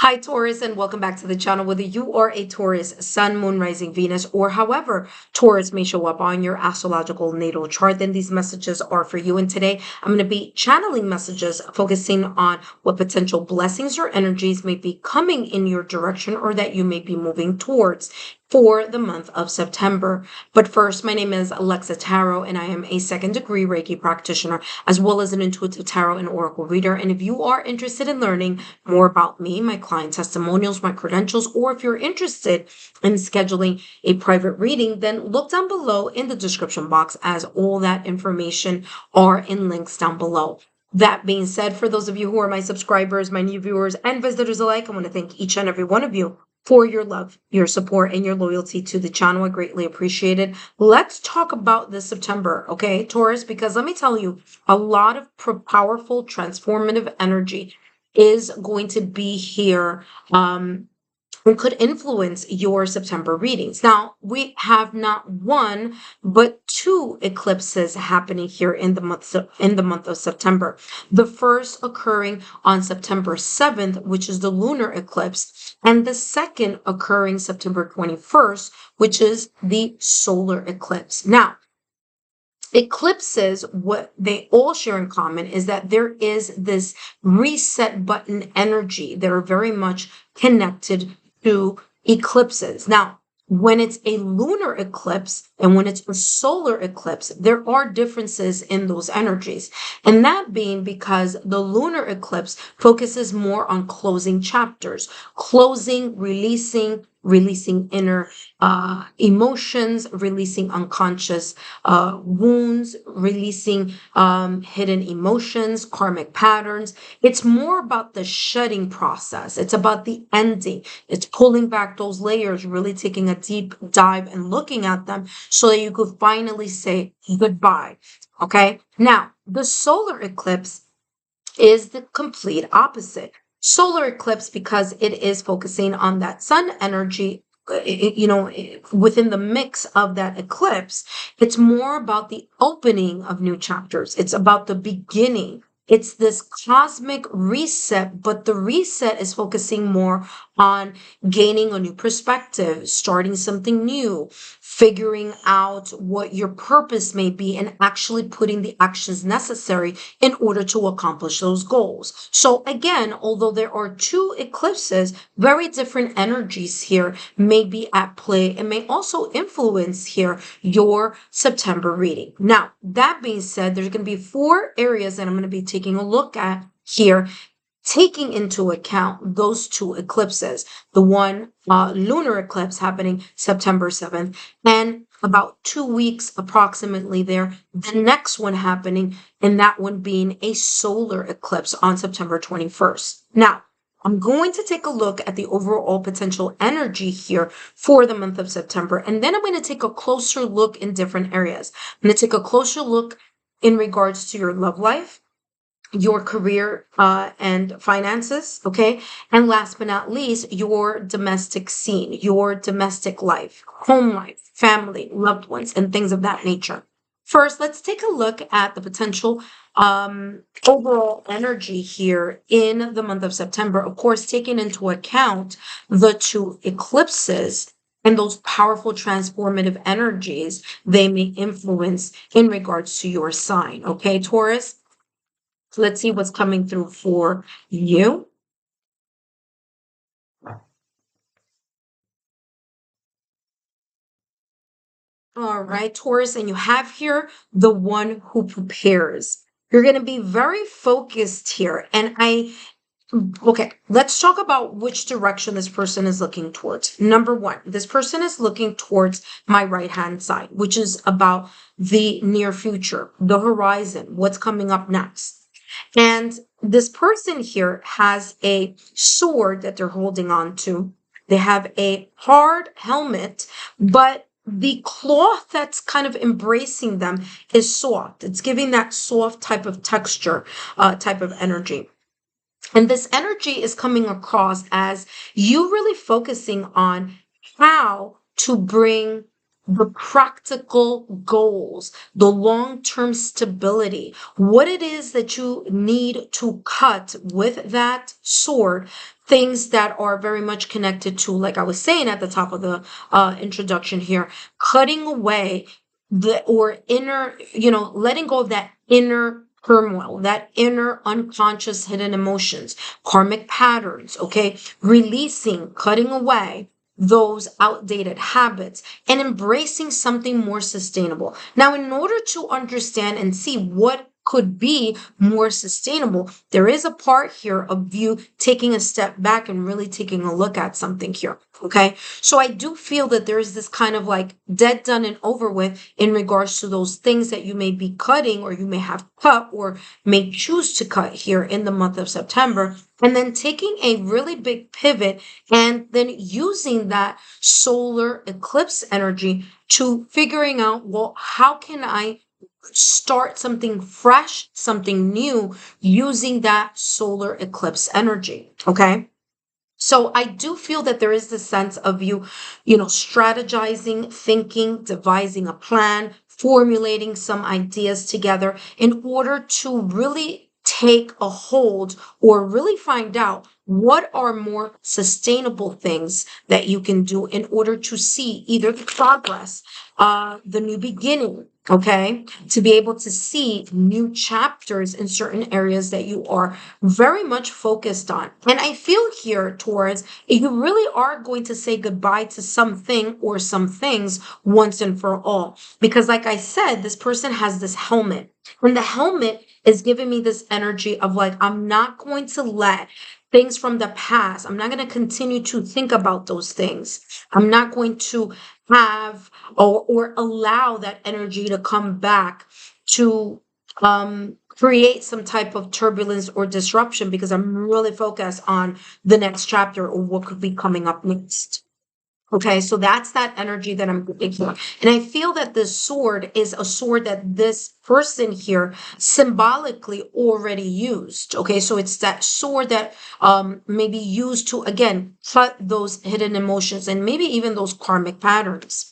Hi, Taurus, and welcome back to the channel. Whether you are a Taurus, Sun, Moon, Rising, Venus, or however Taurus may show up on your astrological natal chart, then these messages are for you. And today I'm going to be channeling messages focusing on what potential blessings or energies may be coming in your direction or that you may be moving towards for the month of September. But first, my name is Lexa Tarot, and I am a second-degree Reiki practitioner, as well as an intuitive tarot and oracle reader. And if you are interested in learning more about me, my client testimonials, my credentials, or if you're interested in scheduling a private reading, then look down below in the description box, as all that information are in links down below. That being said, for those of you who are my subscribers, my new viewers, and visitors alike, I want to thank each and every one of you for your love, your support, and your loyalty to the channel. I greatly appreciate it. Let's talk about this September, okay, Taurus, because let me tell you, a lot of powerful, transformative energy is going to be here. It could influence your September readings. Now, we have not one, but two eclipses happening here in the month of September. The first occurring on September 7th, which is the lunar eclipse, and the second occurring September 21st, which is the solar eclipse. Now, eclipses, what they all share in common is that there is this reset button energy that are very much connected to eclipses. Now, when it's a lunar eclipse and when it's a solar eclipse, there are differences in those energies. And that being because the lunar eclipse focuses more on closing chapters, closing, releasing inner emotions, releasing unconscious wounds, releasing hidden emotions, karmic patterns. It's more about the shedding process. It's about the ending. It's pulling back those layers, really taking a deep dive and looking at them so that you could finally say goodbye. Okay. Now, the solar eclipse is the complete opposite. Solar eclipse, because it is focusing on that sun energy, within the mix of that eclipse, it's more about the opening of new chapters. It's about the beginning. It's this cosmic reset, but the reset is focusing more on gaining a new perspective, starting something new, figuring out what your purpose may be, and actually putting the actions necessary in order to accomplish those goals. So again, although there are two eclipses, very different energies here may be at play and may also influence here your September reading. Now, that being said, there's going to be 4 areas that I'm going to be taking a look at here, taking into account those 2 eclipses. The one lunar eclipse happening September 7th, and about 2 weeks approximately there, the next one happening, and that one being a solar eclipse on September 21st. Now, I'm going to take a look at the overall potential energy here for the month of September, and then I'm going to take a closer look in different areas. I'm going to take a closer look in regards to your love life, your career and finances, okay? And last but not least, your domestic scene, your domestic life, home life, family, loved ones, and things of that nature. First, let's take a look at the potential overall energy here in the month of September. Of course, taking into account the 2 eclipses and those powerful transformative energies they may influence in regards to your sign, okay, Taurus? So let's see what's coming through for you. All right, Taurus, and you have here the one who prepares. You're going to be very focused here. Okay, let's talk about which direction this person is looking towards. Number 1, this person is looking towards my right-hand side, which is about the near future, the horizon, what's coming up next. And this person here has a sword that they're holding on to. They have a hard helmet, but the cloth that's kind of embracing them is soft. It's giving that soft type of texture, type of energy. And this energy is coming across as you really focusing on how to bring the practical goals, the long-term stability, what it is that you need to cut with that sword, things that are very much connected to, like I was saying at the top of the introduction here, cutting away the or inner, letting go of that inner turmoil, that inner unconscious hidden emotions, karmic patterns, okay? Releasing, cutting away those outdated habits and embracing something more sustainable. Now, in order to understand and see what could be more sustainable, there is a part here of you taking a step back and really taking a look at something here. Okay. So I do feel that there is this kind of like dead, done, and over with in regards to those things that you may be cutting or you may have cut or may choose to cut here in the month of September. And then taking a really big pivot and then using that solar eclipse energy to figuring out, well, how can I start something fresh, something new using that solar eclipse energy? Okay. So I do feel that there is this sense of strategizing, thinking, devising a plan, formulating some ideas together in order to really take a hold or really find out what are more sustainable things that you can do in order to see either the progress, the new beginning, okay, to be able to see new chapters in certain areas that you are very much focused on. And I feel here, Taurus, you really are going to say goodbye to something or some things once and for all. Because like I said, this person has this helmet. And the helmet is giving me this energy of like, I'm not going to let things from the past, I'm not going to continue to think about those things. I'm not going to have or allow that energy to come back to create some type of turbulence or disruption because I'm really focused on the next chapter or what could be coming up next. Okay, so that's that energy that I'm getting here. And I feel that this sword is a sword that this person here symbolically already used. Okay, so it's that sword that may be used to, again, cut those hidden emotions and maybe even those karmic patterns.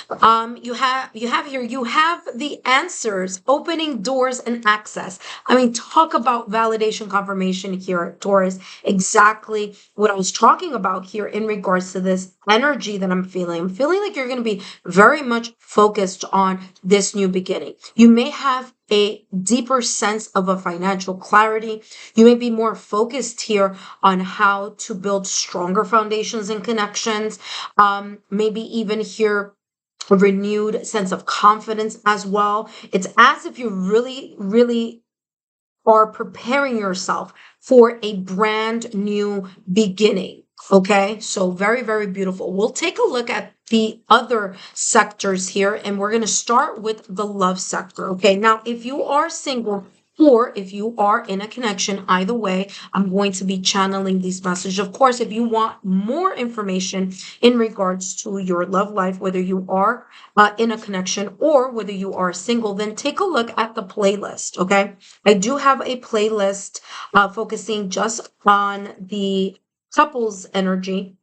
You have the answers, opening doors and access. I mean, talk about validation confirmation here, Taurus. Exactly what I was talking about here in regards to this energy that I'm feeling. I'm feeling like you're going to be very much focused on this new beginning. You may have a deeper sense of a financial clarity. You may be more focused here on how to build stronger foundations and connections. Maybe even here a renewed sense of confidence as well. It's as if you really, really are preparing yourself for a brand new beginning. Okay, so very, very beautiful. We'll take a look at the other sectors here, and we're going to start with the love sector. Okay, now if you are single, or if you are in a connection, either way, I'm going to be channeling these messages. Of course, if you want more information in regards to your love life, whether you are in a connection or whether you are single, then take a look at the playlist. Okay, I do have a playlist focusing just on the couples energy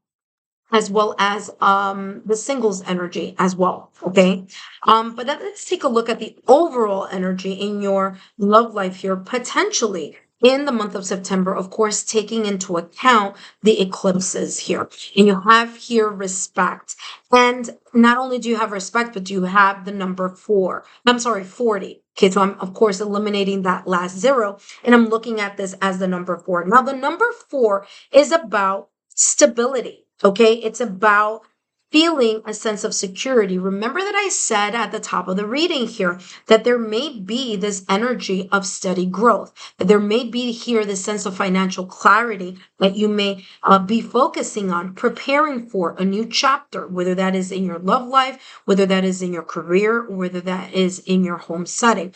as well as the singles energy as well. Okay. But then let's take a look at the overall energy in your love life here, potentially in the month of September, of course, taking into account the eclipses here. And you have here respect. And not only do you have respect, but you have the number 4. I'm sorry, 40. Okay, so I'm, of course, eliminating that last 0. And I'm looking at this as the number 4. Now, the number 4 is about stability. Okay, it's about feeling a sense of security. Remember that I said at the top of the reading here that there may be this energy of steady growth, that there may be here the sense of financial clarity that you may be focusing on, preparing for a new chapter, whether that is in your love life, whether that is in your career, or whether that is in your home setting.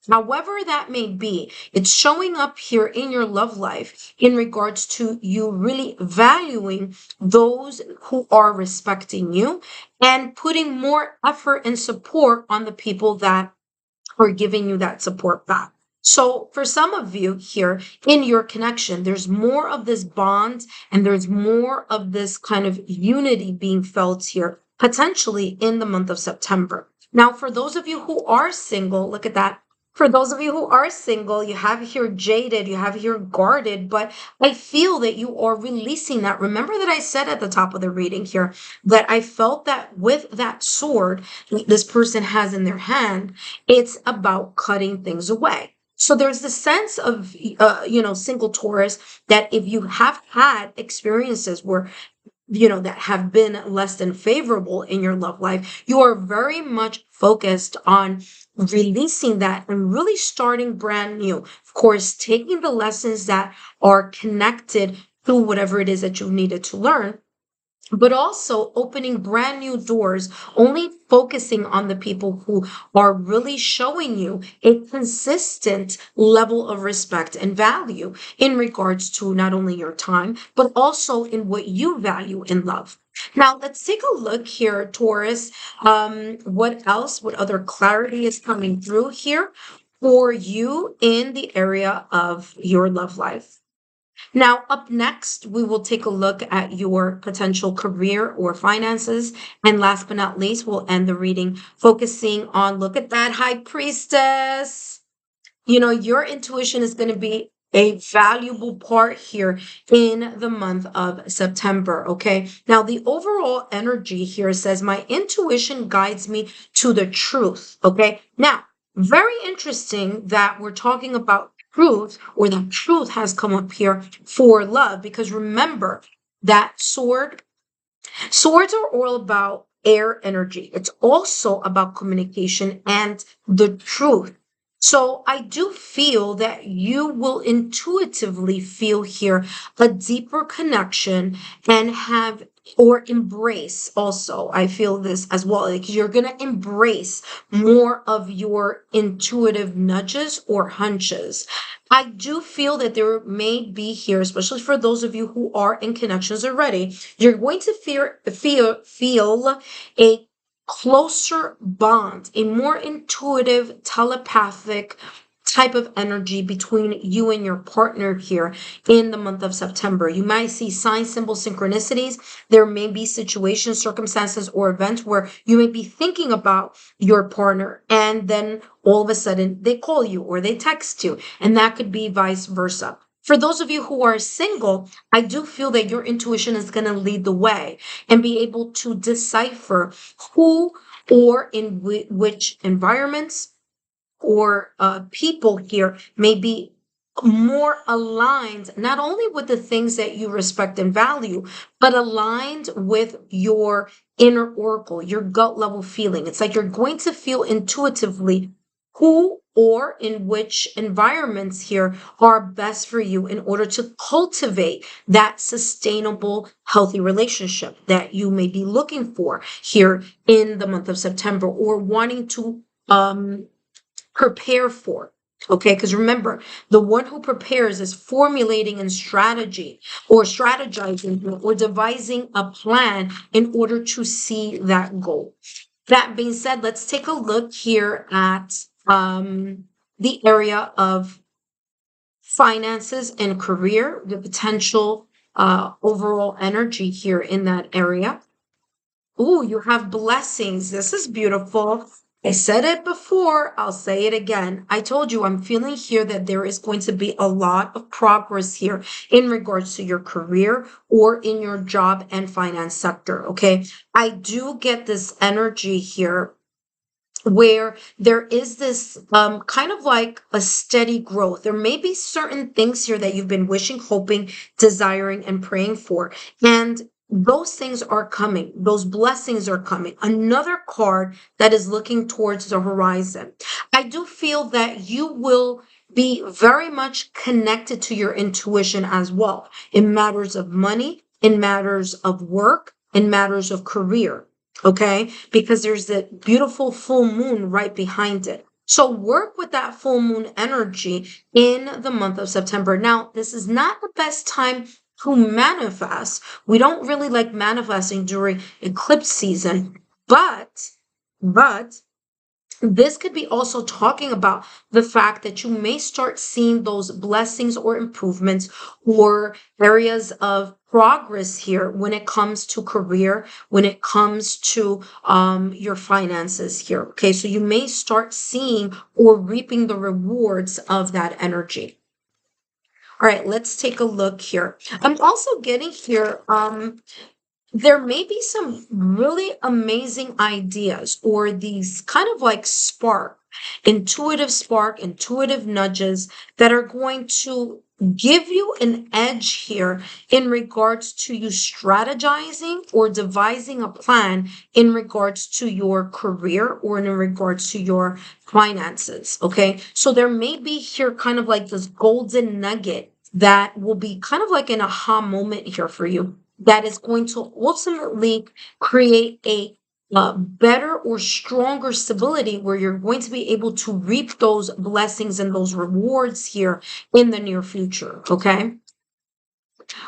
However that may be, it's showing up here in your love life in regards to you really valuing those who are respecting you and putting more effort and support on the people that are giving you that support back. So for some of you here in your connection, there's more of this bond and there's more of this kind of unity being felt here potentially in the month of September. Now, for those of you who are single, look at that. For those of you who are single, you have here jaded, you have here guarded, but I feel that you are releasing that. Remember that I said at the top of the reading here that I felt that with that sword this person has in their hand, it's about cutting things away. So there's the sense of, single Taurus, that if you have had experiences where that have been less than favorable in your love life, you are very much focused on releasing that and really starting brand new. Of course, taking the lessons that are connected to whatever it is that you needed to learn, but also opening brand new doors, only focusing on the people who are really showing you a consistent level of respect and value in regards to not only your time, but also in what you value in love. Now, let's take a look here, Taurus. What else, what other clarity is coming through here for you in the area of your love life? Now, up next, we will take a look at your potential career or finances. And last but not least, we'll end the reading focusing on, look at that, High Priestess. Your intuition is going to be a valuable part here in the month of September. Okay. Now, the overall energy here says, my intuition guides me to the truth. Okay. Now, very interesting that we're talking about truth, or the truth has come up here for love, because remember that swords are all about air energy. It's also about communication and the truth. So I do feel that you will intuitively feel here a deeper connection and have, or embrace also. I feel this as well. Like you're going to embrace more of your intuitive nudges or hunches. I do feel that there may be here, especially for those of you who are in connections already, you're going to feel a closer bond, a more intuitive, telepathic type of energy between you and your partner here in the month of September. You might see signs, symbols, synchronicities. There may be situations, circumstances, or events where you may be thinking about your partner, and then all of a sudden they call you or they text you, and that could be vice versa. For those of you who are single, I do feel that your intuition is going to lead the way and be able to decipher who or in which environments or people here may be more aligned, not only with the things that you respect and value, but aligned with your inner oracle, your gut level feeling. It's like you're going to feel intuitively who or in which environments here are best for you in order to cultivate that sustainable, healthy relationship that you may be looking for here in the month of September, or wanting to prepare for. Okay, because remember, the one who prepares is formulating and strategy or strategizing or devising a plan in order to see that goal. That being said, let's take a look here at the area of finances and career, the potential overall energy here in that area. Ooh, you have blessings. This is beautiful. I said it before, I'll say it again. I told you I'm feeling here that there is going to be a lot of progress here in regards to your career or in your job and finance sector. Okay. I do get this energy here where there is this kind of like a steady growth. There may be certain things here that you've been wishing, hoping, desiring, and praying for. And those things are coming. Those blessings are coming. Another card that is looking towards the horizon. I do feel that you will be very much connected to your intuition as well in matters of money, in matters of work, in matters of career. Okay, because there's that beautiful full moon right behind it. So work with that full moon energy in the month of September. Now, this is not the best time to manifest. We don't really like manifesting during eclipse season, but This could be also talking about the fact that you may start seeing those blessings or improvements or areas of progress here when it comes to career, when it comes to your finances here. Okay, so you may start seeing or reaping the rewards of that energy. All right, let's take a look here. I'm also getting here there may be some really amazing ideas or these kind of like spark, intuitive nudges that are going to give you an edge here in regards to you strategizing or devising a plan in regards to your career or in regards to your finances. Okay. So there may be here kind of like this golden nugget that will be kind of like an aha moment here for you that is going to ultimately create a better or stronger stability where you're going to be able to reap those blessings and those rewards here in the near future. Okay.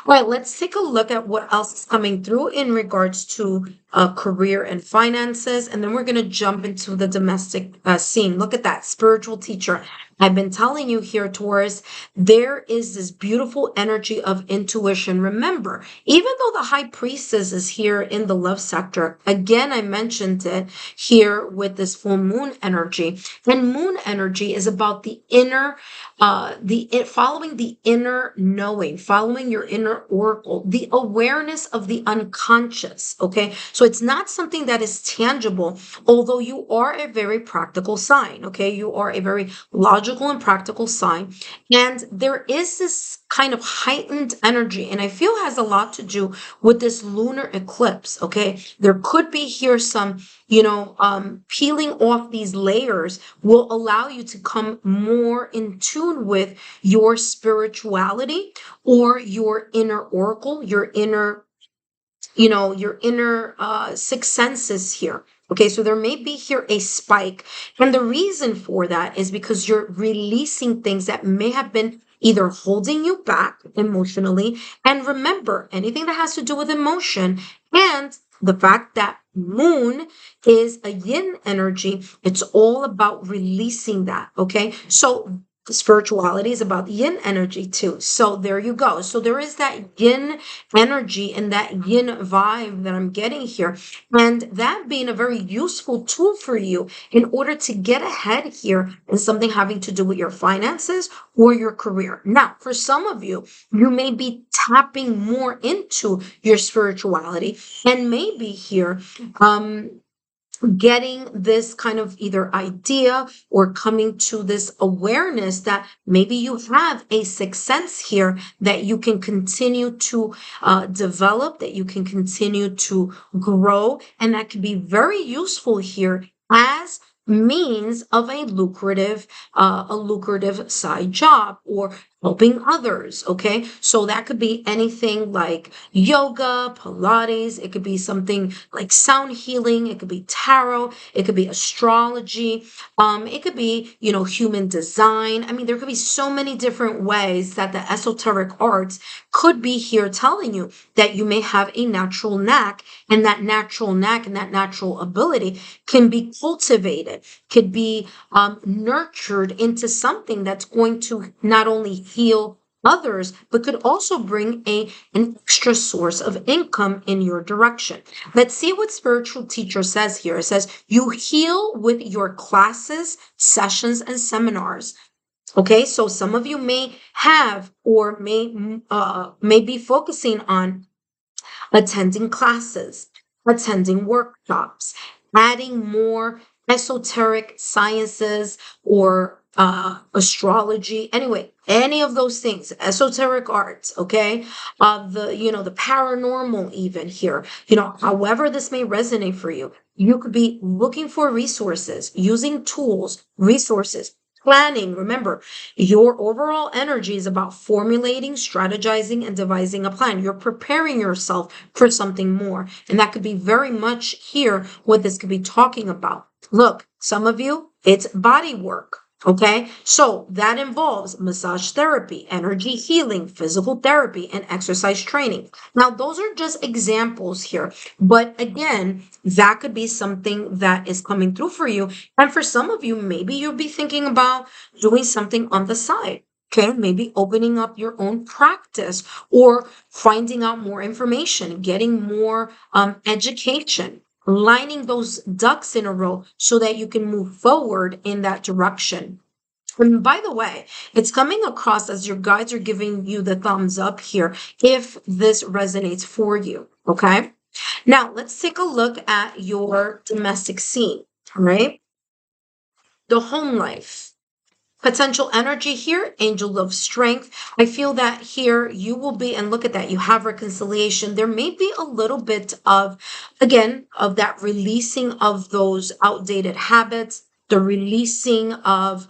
All right, let's take a look at what else is coming through in regards to career and finances. And then we're going to jump into the domestic scene. Look at that, spiritual teacher. I've been telling you here, Taurus, there is this beautiful energy of intuition. Remember, even though the high priestess is here in the love sector, again, I mentioned it here with this full moon energy. And moon energy is about the inner following the inner knowing, following your inner oracle, the awareness of the unconscious. Okay. So it's not something that is tangible, although you are a very practical sign. Okay. You are a very logical and practical sign. And there is this kind of heightened energy, and I feel has a lot to do with this lunar eclipse. Okay. There could be here some, peeling off these layers will allow you to come more in tune with your spirituality or your inner oracle, your inner sixth senses here. Okay, so there may be here a spike. And the reason for that is because you're releasing things that may have been either holding you back emotionally. And remember, anything that has to do with emotion and the fact that moon is a yin energy, it's all about releasing that. Okay, so spirituality is about yin energy too. So there you go. So there is that yin energy and that yin vibe that I'm getting here. And that being a very useful tool for you in order to get ahead here in something having to do with your finances or your career. Now, for some of you, you may be tapping more into your spirituality and maybe here, getting this kind of either idea or coming to this awareness that maybe you have a sixth sense here that you can continue to develop, that you can continue to grow, and that can be very useful here as means of a lucrative side job or helping others. Okay, so that could be anything like yoga, pilates. It could be something like sound healing. It could be tarot. It could be astrology. It could be, human design. I mean, there could be so many different ways that the esoteric arts could be here telling you that you may have a natural knack, and that natural knack and that natural ability can be cultivated, could be nurtured into something that's going to not only heal others, but could also bring an extra source of income in your direction. Let's see what spiritual teacher says here. It says, you heal with your classes, sessions, and seminars. Okay, so some of you may have or may be focusing on attending classes, attending workshops, adding more esoteric sciences or astrology. Anyway, any of those things, esoteric arts, okay? The paranormal even here, however this may resonate for you, you could be looking for resources, using tools, resources, planning. Remember, your overall energy is about formulating, strategizing, and devising a plan. You're preparing yourself for something more. And that could be very much here what this could be talking about. Look, some of you, it's body work. Okay, so that involves massage therapy, energy healing, physical therapy, and exercise training. Now, those are just examples here, but again, that could be something that is coming through for you. And for some of you, maybe you'll be thinking about doing something on the side. Okay, maybe opening up your own practice or finding out more information, getting more education, lining those ducks in a row so that you can move forward in that direction. And by the way, it's coming across as your guides are giving you the thumbs up here if this resonates for you. Okay. Now let's take a look at your domestic scene. All right. The home life. Potential energy here, angel of strength. I feel that here you will be, and look at that, you have reconciliation. There may be a little bit of, again, of that releasing of those outdated habits, the releasing of,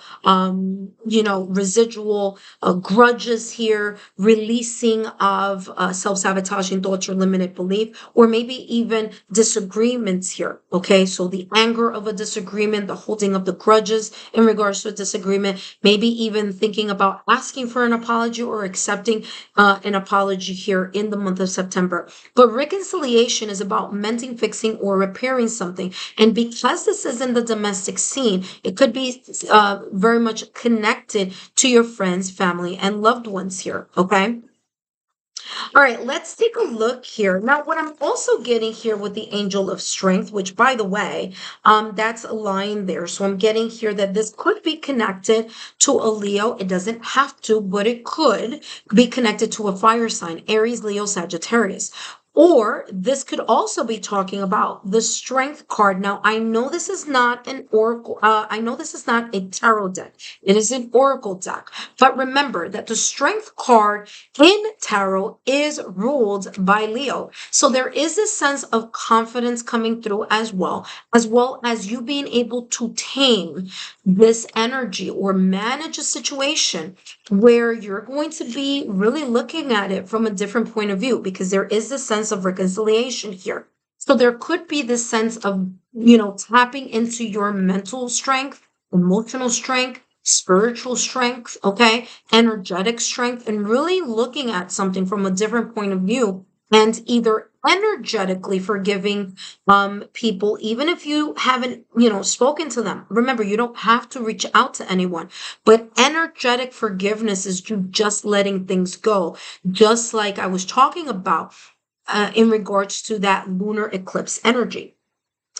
residual grudges here, releasing of self-sabotaging thoughts or limited belief, or maybe even disagreements here. Okay, so the anger of a disagreement, the holding of the grudges in regards to a disagreement, maybe even thinking about asking for an apology or accepting an apology here in the month of September. But reconciliation is about mending, fixing, or repairing something. And because this is in the domestic scene, it could be very much connected to your friends, family, and loved ones here. Okay. All right, let's take a look here. Now, what I'm also getting here with the angel of strength, which by the way, that's a line there. So I'm getting here that this could be connected to a Leo. It doesn't have to, but it could be connected to a fire sign, Aries, Leo, Sagittarius. Or this could also be talking about the strength card. Now, I know this is not an oracle. I know this is not a tarot deck. It is an oracle deck. But remember that the strength card in tarot is ruled by Leo. So there is a sense of confidence coming through as well as you being able to tame this energy or manage a situation where you're going to be really looking at it from a different point of view, because there is this sense of reconciliation here. So there could be this sense of, tapping into your mental strength, emotional strength, spiritual strength, okay, energetic strength, and really looking at something from a different point of view, and either energetically forgiving people, even if you haven't, spoken to them. Remember, you don't have to reach out to anyone, but energetic forgiveness is you just letting things go, just like I was talking about in regards to that lunar eclipse energy.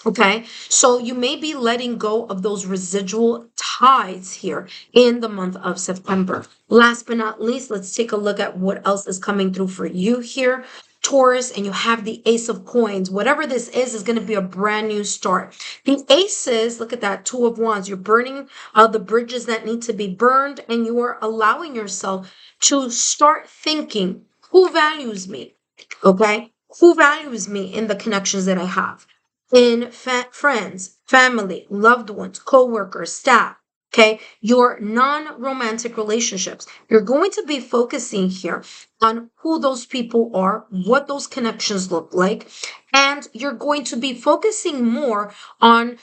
Okay, so you may be letting go of those residual ties here in the month of September. Last but not least, let's take a look at what else is coming through for you here, Taurus, and you have the Ace of Coins. Whatever this is going to be a brand new start. The aces, look at that, Two of Wands. You're burning the bridges that need to be burned, and you are allowing yourself to start thinking, who values me? Okay, who values me in the connections that I have? In friends, family, loved ones, co-workers, staff, okay, your non-romantic relationships. You're going to be focusing here on who those people are, what those connections look like, and you're going to be focusing more on,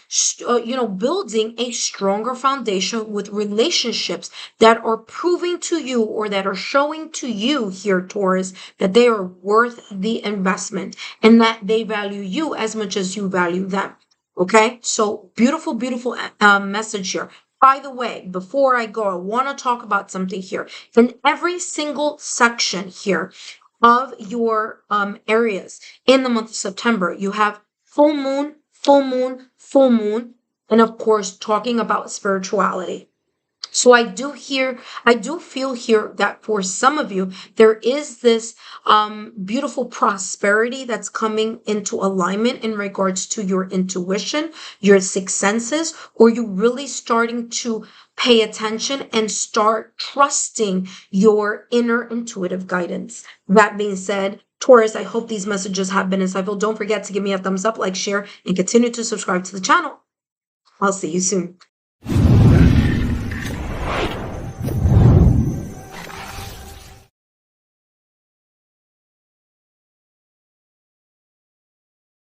building a stronger foundation with relationships that are proving to you, or that are showing to you here, Taurus, that they are worth the investment and that they value you as much as you value them. Okay, so beautiful, beautiful message here. By the way, before I go, I want to talk about something here. In every single section here of your areas in the month of September, you have full moon, full moon, full moon, and of course, talking about spirituality. So I do feel here that for some of you, there is this beautiful prosperity that's coming into alignment in regards to your intuition, your sixth senses, or you really starting to pay attention and start trusting your inner intuitive guidance. That being said, Taurus, I hope these messages have been insightful. Don't forget to give me a thumbs up, like, share, and continue to subscribe to the channel. I'll see you soon.